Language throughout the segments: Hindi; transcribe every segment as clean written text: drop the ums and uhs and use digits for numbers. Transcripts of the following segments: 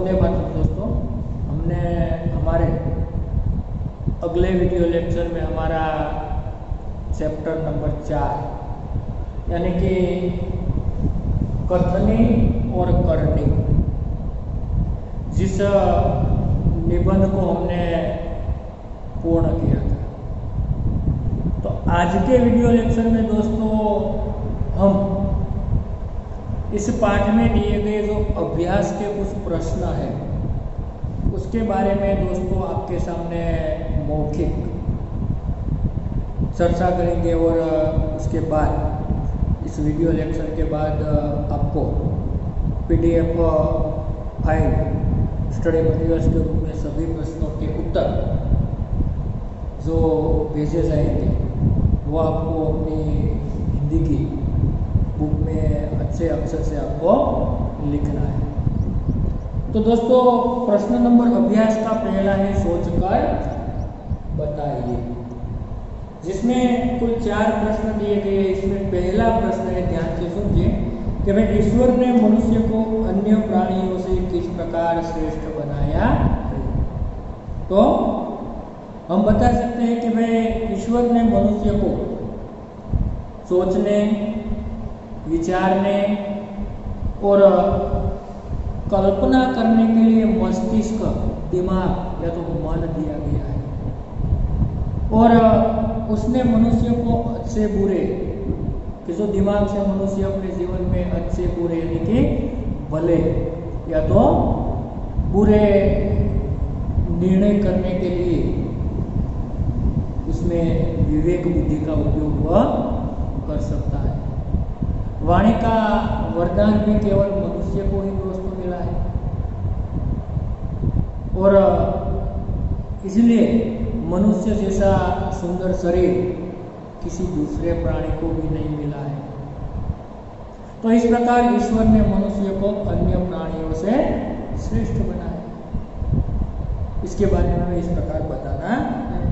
वंदे मातरम दोस्तों। हमने हमारे अगले वीडियो लेक्चर में हमारा चैप्टर नंबर 4 यानी कि कथनी और करनी, जिस निबंध को हमने पूर्ण किया था। तो आज के वीडियो लेक्चर में दोस्तों हम इस पाठ में दिए गए जो अभ्यास के कुछ प्रश्न हैं उसके बारे में दोस्तों आपके सामने मौखिक चर्चा करेंगे और उसके बाद इस वीडियो लेक्चर के बाद आपको PDF फाइल स्टडी मटेरियल्स के रूप में सभी प्रश्नों के उत्तर जो भेजे जाएंगे वो आपको अपनी हिंदी की बुक में अच्छे अक्षर से आपको लिखना है। तो दोस्तों प्रश्न नंबर अभ्यास का पहला है सोचकर बताइए, जिसमें कुल 4 प्रश्न दिए गए हैं। इसमें पहला प्रश्न है, ध्यान से सुनिए कि भाई ईश्वर ने मनुष्य को अन्य प्राणियों से किस प्रकार श्रेष्ठ बनाया। तो हम बता सकते हैं कि भाई ईश्वर ने मनुष्य को सोचने, विचारने और कल्पना करने के लिए मस्तिष्क, दिमाग या तो मन दिया गया है, और उसने मनुष्य को अच्छे बुरे, कि जो दिमाग से मनुष्य अपने जीवन में अच्छे बुरे यानी कि भले या तो बुरे निर्णय करने के लिए उसमें विवेक बुद्धि का उपयोग वह कर सकता है। वाणी का वरदान भी केवल मनुष्य को ही दोस्तों मिला है, और इसलिए मनुष्य जैसा सुंदर शरीर किसी दूसरे प्राणी को भी नहीं मिला है। तो इस प्रकार ईश्वर ने मनुष्य को अन्य प्राणियों से श्रेष्ठ बनाया। इसके बारे में इस प्रकार बताना है,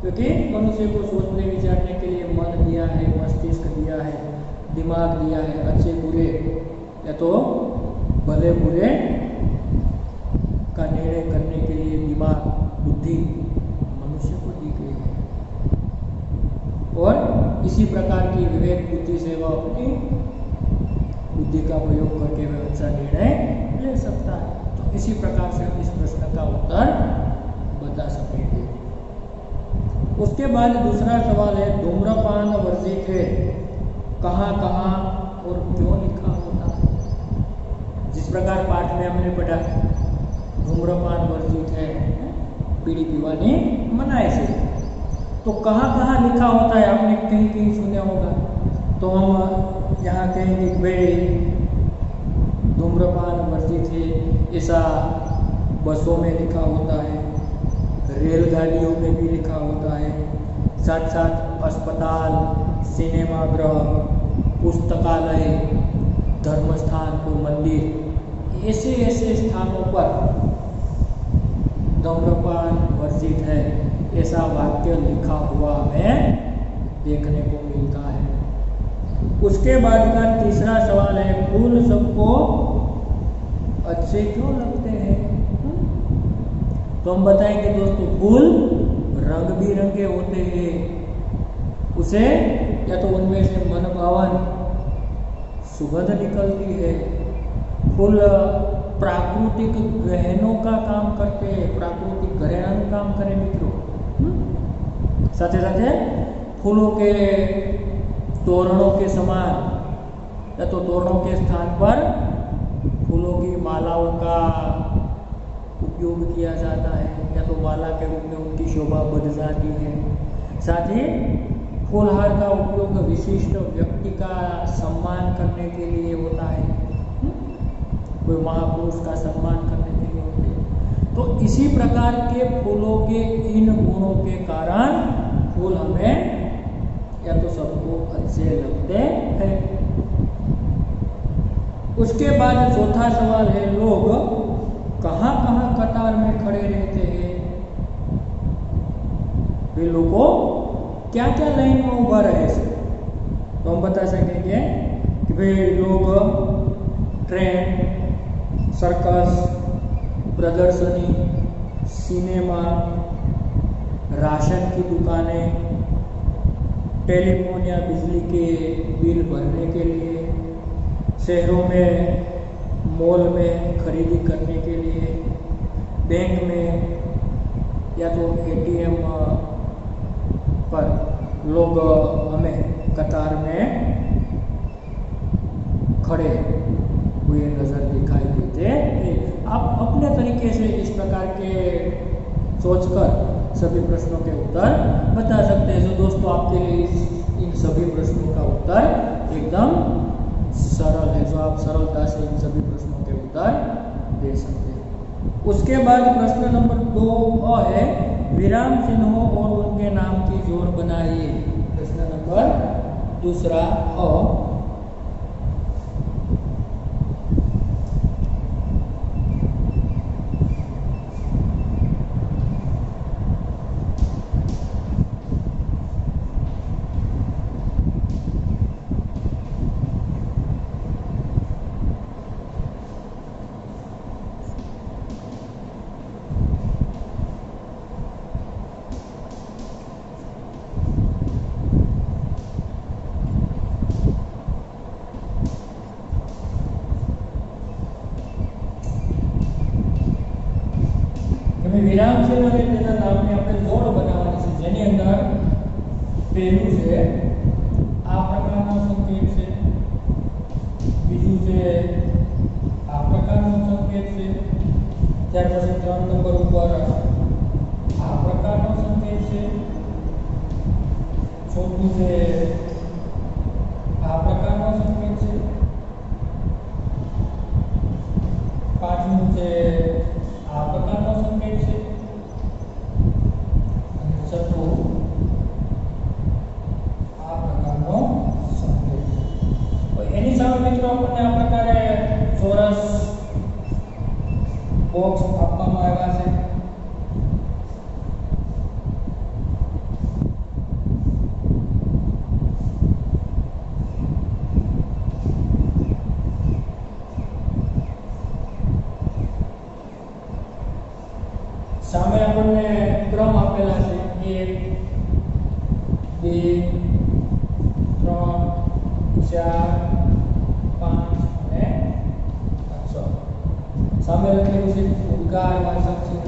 क्योंकि मनुष्य को सोचने विचारने के लिए मन दिया है, मस्तिष्क दिया है, दिमाग दिया है, अच्छे बुरे या तो भले बुरे का निर्णय करने के लिए दिमाग, बुद्धि मनुष्य को दी गई है, और इसी प्रकार की विवेक बुद्धि से वह अपनी बुद्धि का प्रयोग करके वह अच्छा निर्णय ले सकता है। तो इसी प्रकार से हम इस प्रश्न का उत्तर बता सकेंगे। उसके बाद दूसरा सवाल है, धूम्रपान वर्जित है, कहाँ कहाँ और क्यों लिखा होता है। जिस प्रकार पाठ में हमने पढ़ा धूम्रपान वर्जित है, बीड़ी पीवानी मनाए से, तो कहाँ कहाँ लिखा होता है आपने कहीं कहीं सुना होगा। तो हम यहाँ कहेंगे कि भाई धूम्रपान वर्जित है ऐसा बसों में लिखा होता है, रेलगाड़ियों में भी लिखा होता है, साथ साथ अस्पताल, सिनेमागृह, पुस्तकालय, धर्मस्थान को मंदिर, ऐसे ऐसे स्थानों पर धूम्रपान वर्जित है ऐसा वाक्य लिखा हुआ हमें देखने को मिलता है। उसके बाद का तीसरा सवाल है, फूल सबको अच्छे क्यों लगते हैं। तो हम बताएंगे दोस्तों, फूल रंग बिरंगे होते हैं, उसे या तो उनमें से मनभावन सुगंध निकलती है। फूल प्राकृतिक गहनों का काम करते हैं, प्राकृतिक घरेणा काम करें मित्रों। साथ साथ फूलों के तोरणों के समान या तो तोरणों के स्थान पर फूलों की मालाओं का उपयोग किया जाता है, या तो माला के रूप में उनकी शोभा बढ़ जाती है। साथ ही फूलहार का उपयोग विशिष्ट व्यक्ति का सम्मान करने के लिए होता है, कोई महापुरुष का सम्मान करने के लिए होते हैं। तो इसी प्रकार के फूलों के इन गुणों के कारण फूल हमें या तो सबको अच्छे लगते हैं। उसके बाद चौथा सवाल है, लोग कहाँ कहाँ कतार में खड़े रहते हैं। वे लोगों क्या क्या लाइन में उभा रहे थे। तो हम बता सकेंगे कि भाई लोग ट्रेन, सर्कस, प्रदर्शनी, सिनेमा, राशन की दुकानें, टेलीफोन या बिजली के बिल भरने के लिए, शहरों में मॉल में खरीदी करने के लिए, बैंक में या तो एटीएम पर लोग हमें कतार में खड़े हुए नज़र दिखाई देते हैं। आप अपने तरीके से इस प्रकार के सोचकर सभी प्रश्नों के उत्तर बता सकते हैं। तो दोस्तों आपके लिए इन सभी प्रश्नों का उत्तर एकदम सरल है, जो आप सरलता से इन सभी प्रश्नों के उत्तर दे सकते हैं। उसके बाद प्रश्न नंबर 2 है, विराम चिन्हों और उनके नाम की जोड़ बनाइए। प्रश्न नंबर 2 વિરામ ચિહ્ન અને તેના નામને આપણે જોડ બનાવવાની છે, જેની અંદર પહેલું છે આ પ્રકારનો સંકેત છે, બીજું છે આ પ્રકારનો સંકેત છે, ત્યાર પછી 3 નંબર ઉપર આ પ્રકારનો સંકેત છે, ચોથું છે આ પ્રકારનો સંકેત છે, પાંચમું છે આ પ્રકારનો સંકેત છે, અને છઠ્ઠું આ પ્રકારનો સંકેત છે। તો એની સામે મિત્રો આપણને આ પ્રકારે ચોરસ બોક્સ આપવામાં આવ્યા છે। सामे આપણને ક્રમ આપેલા છે 1 2 3 4 5 અને 6। સામે લખેલું છે ઉદ્ગાર વાચક ચિહ્ન,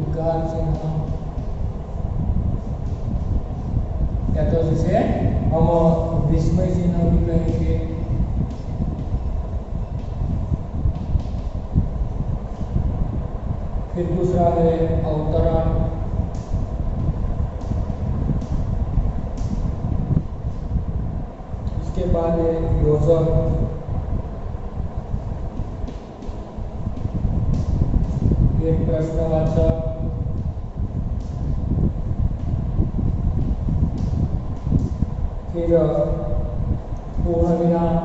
ઉદ્ગાર ચિહ્ન, या तो जिसे हम विस्मय चिन्ह भी कहेंगे। फिर दूसरा है अवतरण, इसके बाद है योजक, फिर प्रश्नवाचक, फिर पूर्ण विराम,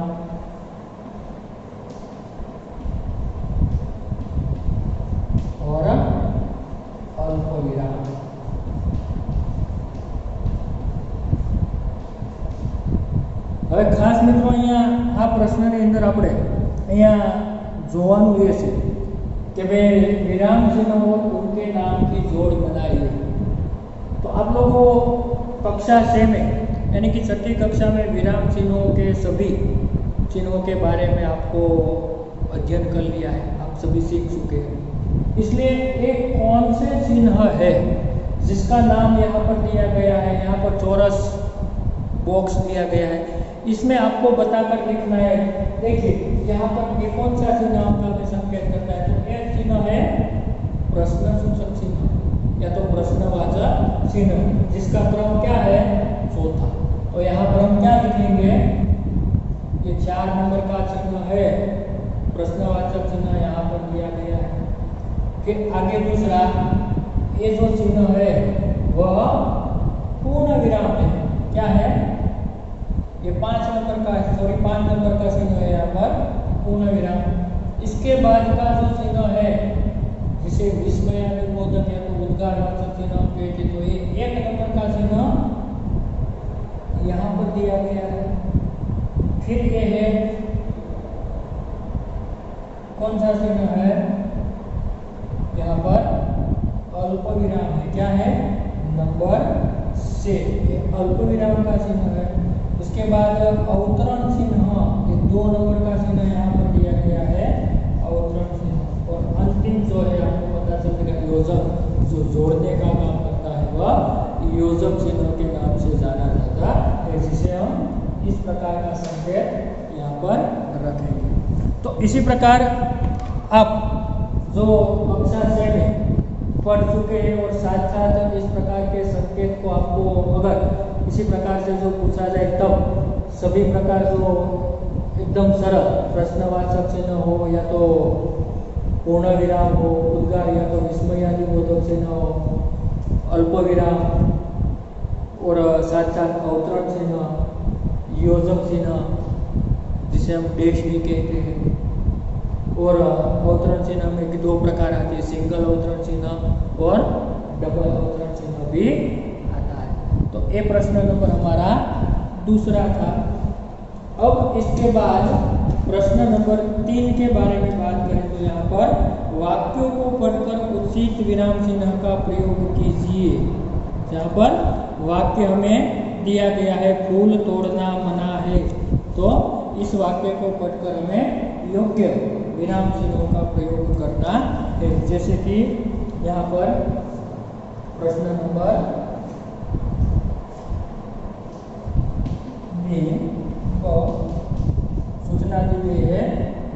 और अल्प विराम। હવે ખાસ મિત્રો અહીંયા આ પ્રશ્નની અંદર આપણે અહીંયા જોવાનું એ છે કે ભાઈ विराम चिन्ह और उनके नाम की जोड़ बनाइए। तो आप लोगों कक्षा 6 में यानी कि 6ठी कक्षा में विराम चिन्हों के सभी चिन्हों के बारे में आपको अध्ययन कर लिया है, आप सभी सीख चुके हैं। इसलिए एक कौन से चिन्ह है जिसका नाम यहाँ पर दिया गया है, यहाँ पर चौरस बॉक्स दिया गया है, इसमें आपको बताकर लिखना है। देखिए यहाँ पर ये कौन सा चिन्ह आपका हमें संकेत करता है, तो एक चिन्ह है प्रश्नसूचक चिन्ह या तो प्रश्नवाचक चिन्ह, जिसका क्रम क्या है, चौथा। तो यहाँ पर हम क्या लिखेंगे, ये 4 नंबर का चिन्ह है, प्रश्नवाचक चिन्ह यहाँ पर दिया गया है। फिर आगे दूसरा ये जो चिन्ह है वह पूर्ण विराम है, क्या है, ये 5 नंबर का, सॉरी 5 नंबर का चिन्ह है यहाँ पर पूर्ण विराम। इसके बाद का जो चिन्ह है जिसे विस्मयानुमोदक या तो उद्गारवाचक चिन्ह कहते, तो ये 1 नंबर का चिन्ह यहाँ पर दिया गया है। फिर ये है चिन्ह है, यहाँ पर अल्प विराम है। क्या है? नंबर से, ये अल्प विराम का चिन्ह है। उसके बाद अवतरण चिन्ह, ये 2 नंबर का चिन्ह यहाँ पर दिया गया है, अवतरण चिन्ह। और अंतिम जो है आपको पता चलेगा योजक, जो जोड़ने का काम करता है वह योजक चिन्ह के नाम से जाना जाता है, जिसे हम इस प्रकार का संकेत यहाँ पर रखेंगे। तो इसी प्रकार आप जो कक्षा 6 में पढ़ चुके हैं और साथ साथ इस प्रकार के संकेत को आपको अगर इसी प्रकार से जो पूछा जाए तब सभी प्रकार जो एकदम सरल प्रश्नवाचक चिन्ह हो या तो पूर्ण विराम हो, उद्गार या तो विस्मयादि बोधक चिन्ह हो, अल्प विराम और साथ साथ अवतरण चिन्ह, योजक चिन्ह जिसे हम डैश भी कहते हैं, और अवतरण चिन्ह में 2 प्रकार आते हैं, सिंगल अवतरण चिन्ह और डबल अवतरण चिन्ह भी आता है। तो ये प्रश्न नंबर हमारा दूसरा था। अब इसके बाद प्रश्न नंबर 3 के बारे में बात करें तो यहाँ पर वाक्यों को पढ़कर उचित विराम चिन्ह का प्रयोग कीजिए। यहाँ पर वाक्य हमें दिया गया है, फूल तोड़ना मना है, तो इस वाक्य को पढ़कर हमें योग्य विराम चिन्हों का प्रयोग करना है। जैसे कि यहाँ पर प्रश्न नंबर 3 को सूचना दी गई है,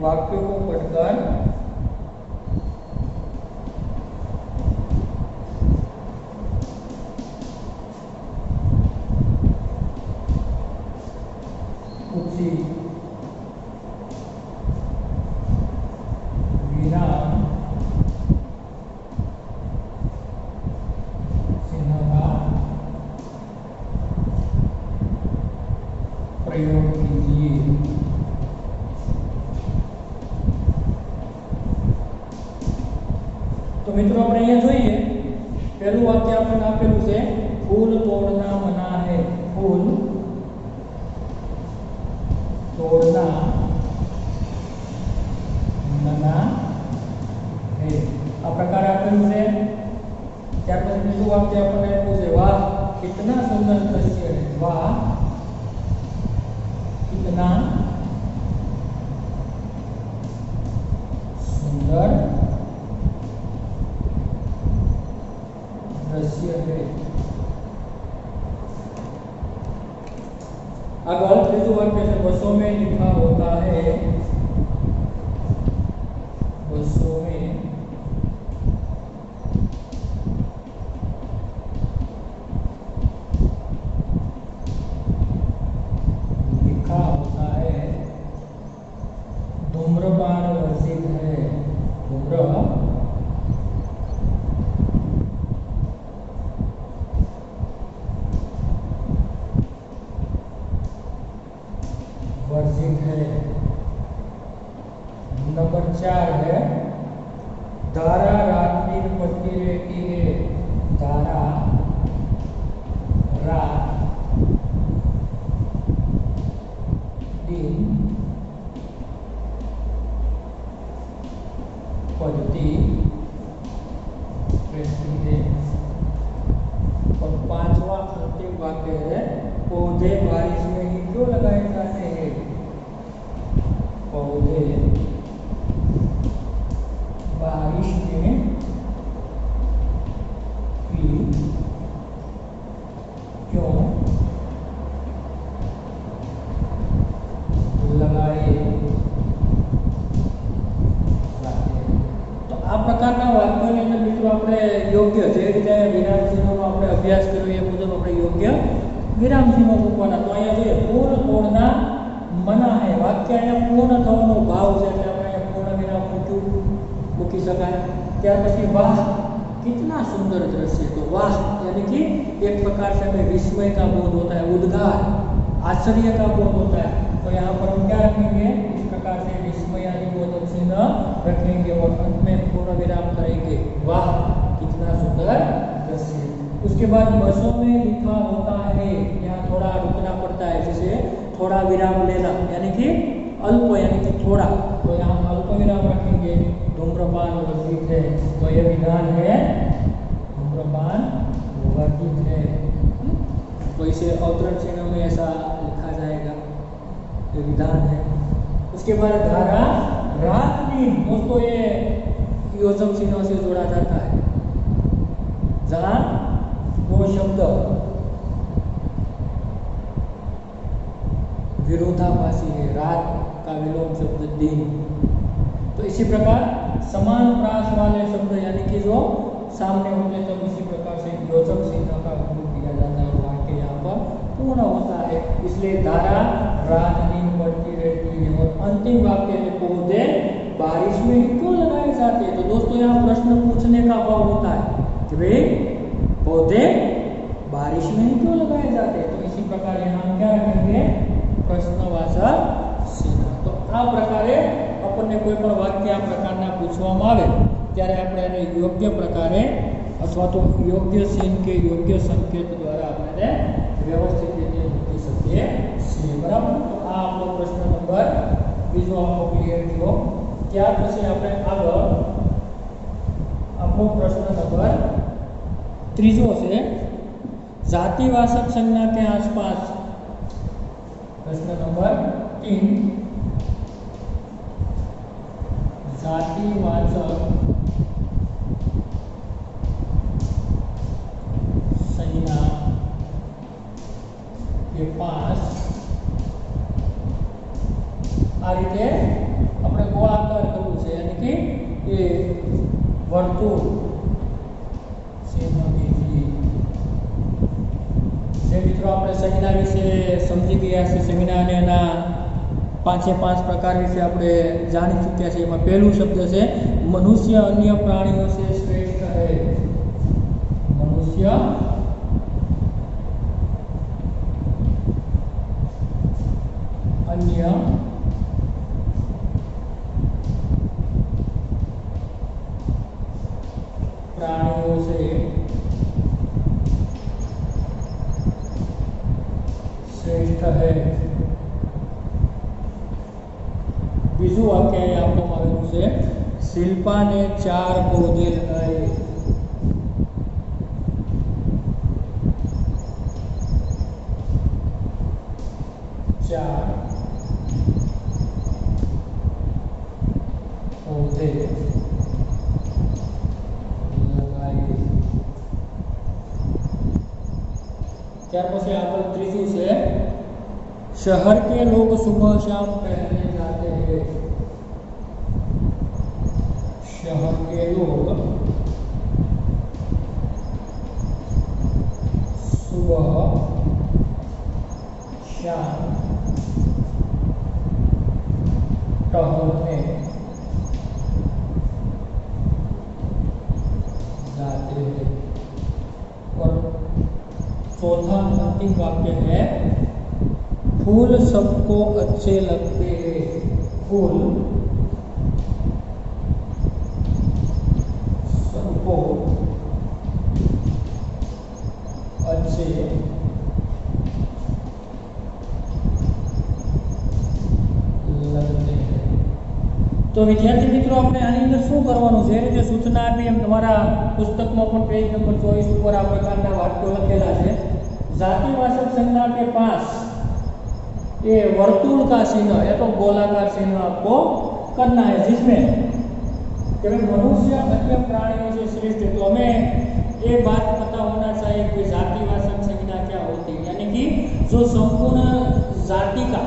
वाक्यों को पढ़कर उचित विराम चिन्ह का प्रयोग कीजिए। तो मित्रों આપણે અહીંયા જોઈએ, પહેલું વાક્ય આપણને આપેલું છે ફૂલ તોડના મના है, फूल तोड़ना मना है, આ પ્રકારે આપેલું છે। ત્યાર પછી બીજું વાક્ય આપણને આપ્યું છે, વાહ कितना सुंदर दृश्य है, वाह कितना सुंदर दृश्य है। अगर तीसरा वाक्य से बसों में लिखा होता है, बसों में लिखा होता है, धूम्रपान वर्जित है, धूम्रपान वर्जित है। नंबर 4 है, धारा रात दिन बढ़ती रहती है, धारा रात दिन बढ़ती रहती है। और 5वां अंतिम वाक्य है, पौधे बारिश में ही क्यों लगाए जाते हैं, पौधे बारिश में ही क्यों लगाए जाते हैं। तो આ પ્રકારના વાક્યોની અંદર મિત્રો આપણે યોગ્ય જે રીતે વિરામ ચિહ્નોનો આપણે અભ્યાસ કર્યો એ મુજબ આપણે યોગ્ય વિરામ ચિહ્નો મૂકવાના। તો અહીંયા જોઈએ ફૂલ તોડના મના है, વાક્ય અહીંયા પૂર્ણ થવાનો ભાવ છે એટલે આપણે અહીંયા પૂર્ણ વિરામ મૂકી શકાય। ત્યાર પછી વાહ कितना सुंदर दृश्य, तो वाह यानी कि एक प्रकार से हमें विस्मय का बोध होता है, उद्गार आश्चर्य का बोध होता है। तो यहाँ पर हम क्या रखेंगे, इस प्रकार से विस्मय आदि बोधक चिन्ह रखेंगे और अंत में पूर्ण विराम करेंगे, वाह कितना सुंदर दृश्य। उसके बाद बसों में लिखा होता है, यहाँ थोड़ा रुकना पड़ता है, जिसे थोड़ा विराम लेना यानी कि अल्प यानी कि थोड़ा, तो यहाँ अल्प विराम रखेंगे। धूम्रपान वर्जित है, तो यह विधान है धूम्रपान वर्जित है। तो इसे अवतरण चिन्ह में ऐसा लिखा जाएगा, ये विधान है। उसके बाद धारा राजनीति, दोस्तों ये योजक चिन्हों से जोड़ा जाता है, जहां दो शब्द विरोधाभासी है, रात का विलोम शब्द दिन। तो इसी प्रकार समान प्रास वाले शब्द यानी कि जो सामने होते तब इसी प्रकार से योजक चिन्ह का उपयोग किया जाता है, वाक्य यहाँ पर पूर्ण होता है। इसलिए धारा रात दिन बढ़ती रहती है। और अंतिम वाक्य में पौधे बारिश में ही क्यों लगाए जाते हैं? तो दोस्तों यहाँ प्रश्न पूछने का भाव होता है कि भाई पौधे बारिश में ही क्यों लगाए जाते हैं? तो इसी प्रकार यहाँ हम क्या रखेंगे? प्रश्नवाचक चिन्ह। तो આ પ્રકારે આપણને કોઈ પણ વાક્ય આ પ્રકારના પૂછવામાં આવે ત્યારે આપણે એને યોગ્ય પ્રકારે અથવા તો યોગ્ય ચિહ્ન કે યોગ્ય સંકેત દ્વારા આપણે વ્યવસ્થિત રીતે મૂકી શકીએ છીએ, બરાબર? તો આ આપણો પ્રશ્ન નંબર બીજો આપણો ક્લિયર થયો। ત્યાર પછી આપણે આગળ આપણો પ્રશ્ન નંબર ત્રીજો છે जातिवाचक संज्ञा के आसपास। प्रश्न नंबर 3, जातिवाचक संज्ञा के पास आ रीते अपने गोलाकार करवू छे, यानी कि ये वर्तुळ मित्रों अपने संज्ञा विषे समझी गया है। संज्ञा ने एना 5 प्रकार विषे आपणे जाणी चूक्या छे। एमां पहेलुं शब्द छे मनुष्य अन्य प्राणियों से श्रेष्ठ है। मनुष्य अन्य प्राणियों से श्रेष्ठ है। बीजू वाक्य आपको आवेलू से शिल्पा ने 4 पौधे लगाए। 4 पौधे लगाए। ત્યાર પછી આગળ ત્રીજું છે शहर के लोग सुबह शाम टहलने जाते हैं। शहर के लोग सुबह शाम टहलने जाते हैं। और चौथा अंतिम वाक्य है फूल सबको अच्छे लगते हैं। फूल सबको अच्छे लगते हैं। तो विद्यार्थी मित्रों अपने आनी अंदर शू करवानुं छे? जे सूचना आपी एम तमारा पुस्तकमां पण पेज नंबर 24 ઉપર આ પ્રકારના વાક્યો લખેલા છે। जातिवाचक संज्ञा के पास ये वर्तुल का चिन्ह या तो गोलाकार चिन्ह आपको करना है, जिसमें कि मनुष्य अन्य प्राणियों से श्रेष्ठ। तो हमें ये बात पता होना चाहिए कि जातिवाचक संज्ञा क्या होती है, यानी कि जो संपूर्ण जाति का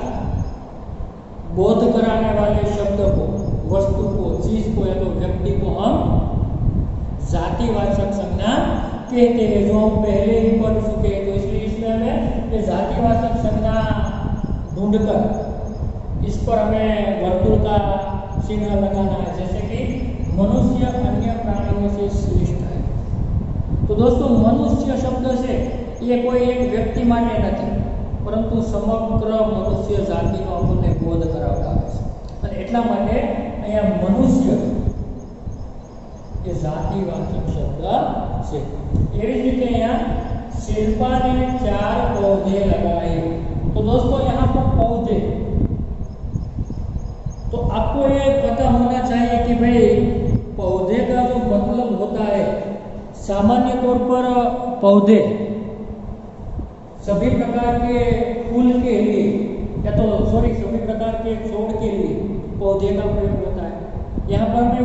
बोध कराने वाले शब्द को, वस्तु को, चीज को या तो व्यक्ति को हम जातिवाचक संज्ञा कहते हैं, जो हम पहले ही पढ़ चुके हैं। तो इसलिए इसमें हमें ये जातिवाचक संज्ञा ढूंढकर इस पर हमें वर्तुल का चिन्ह लगाना है, जैसे कि मनुष्य अन्य प्राणियों से श्रेष्ठ है। तो दोस्तों मनुष्य शब्द से ये कोई एक व्यक्ति माटे नहीं, परंतु समग्र मनुष्य जाति नो आपने बोध करावता है। एटला माटे अहींया मनुष्य ये जातिवाचक शब्द है। एवी ज रीते अहींया शिल्पा ने 4 पौधे लगाए। तो दोस्तों यहाँ पर पौधे, तो आपको ये पता होना चाहिए कि भाई सामान्य तौर पर पौधे सभी प्रकार के फूल के लिए या तो सभी प्रकार के छोड़ के लिए पौधे का प्रयोग होता है। यहाँ पर हमने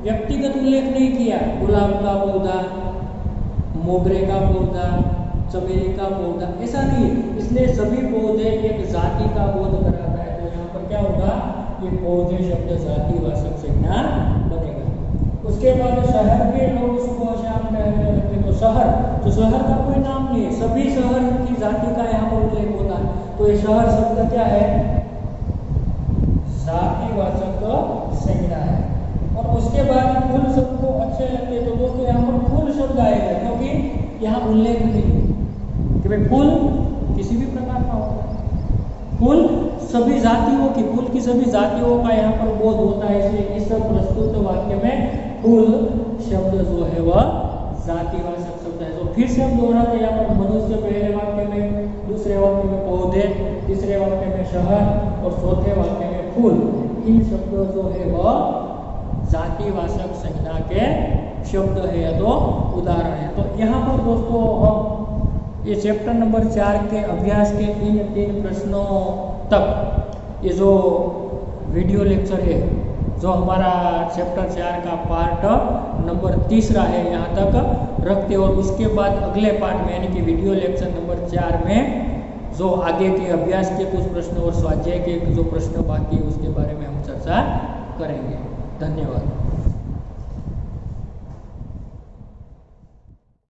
व्यक्तिगत उल्लेख नहीं किया, गुलाब का पौधा, मोगरे का पौधा, चमेली का पौधा, ऐसा नहीं है। इसलिए सभी पौधे एक जाति का बोध कराता है। तो यहाँ पर क्या होगा, ये पौधे शब्द जातिवाचक संज्ञा बनेगा। उसके बाद शहर के लोग उसको शाम कहने लगते हैं, तो शहर का कोई नाम नहीं है, सभी शहर की जाति का यहाँ पर उल्लेख होता है। तो ये शहर शब्द क्या है, जातिवाचक संज्ञा है। और उसके बाद फूल सबको अच्छे लगते हैं, तो दोस्तों यहाँ पर फूल शब्द आएगा, क्योंकि यहाँ उल्लेख नहीं कि भाई फूल किसी भी प्रकार का होता है। फूल सभी जातियों की, फूल की सभी जातियों का यहाँ पर बोध होता है। इसलिए इस प्रस्तुत वाक्य में फूल शब्द जो है वह जातिवाचक शब्द है। तो फिर से हम दोहराते हैं, यहाँ पर मनुष्य पहले वाक्य में, दूसरे वाक्य में पौधे, तीसरे वाक्य में शहर और चौथे वाक्य में फूल। इन शब्दों जो है वह जातिवाचक संज्ञा के शब्द है या तो उदाहरण है। तो यहाँ पर दोस्तों हम ये चैप्टर नंबर 4 के अभ्यास के इन 3 प्रश्नों तक ये जो वीडियो लेक्चर है, जो हमारा चैप्टर 4 का पार्ट नंबर 3 है, यहाँ तक रखते। और उसके बाद अगले पार्ट में यानी कि वीडियो लेक्चर नंबर 4 में जो आगे के अभ्यास के कुछ प्रश्न और स्वाध्याय के जो प्रश्न बाकी है उसके बारे में हम चर्चा करेंगे। धन्यवाद।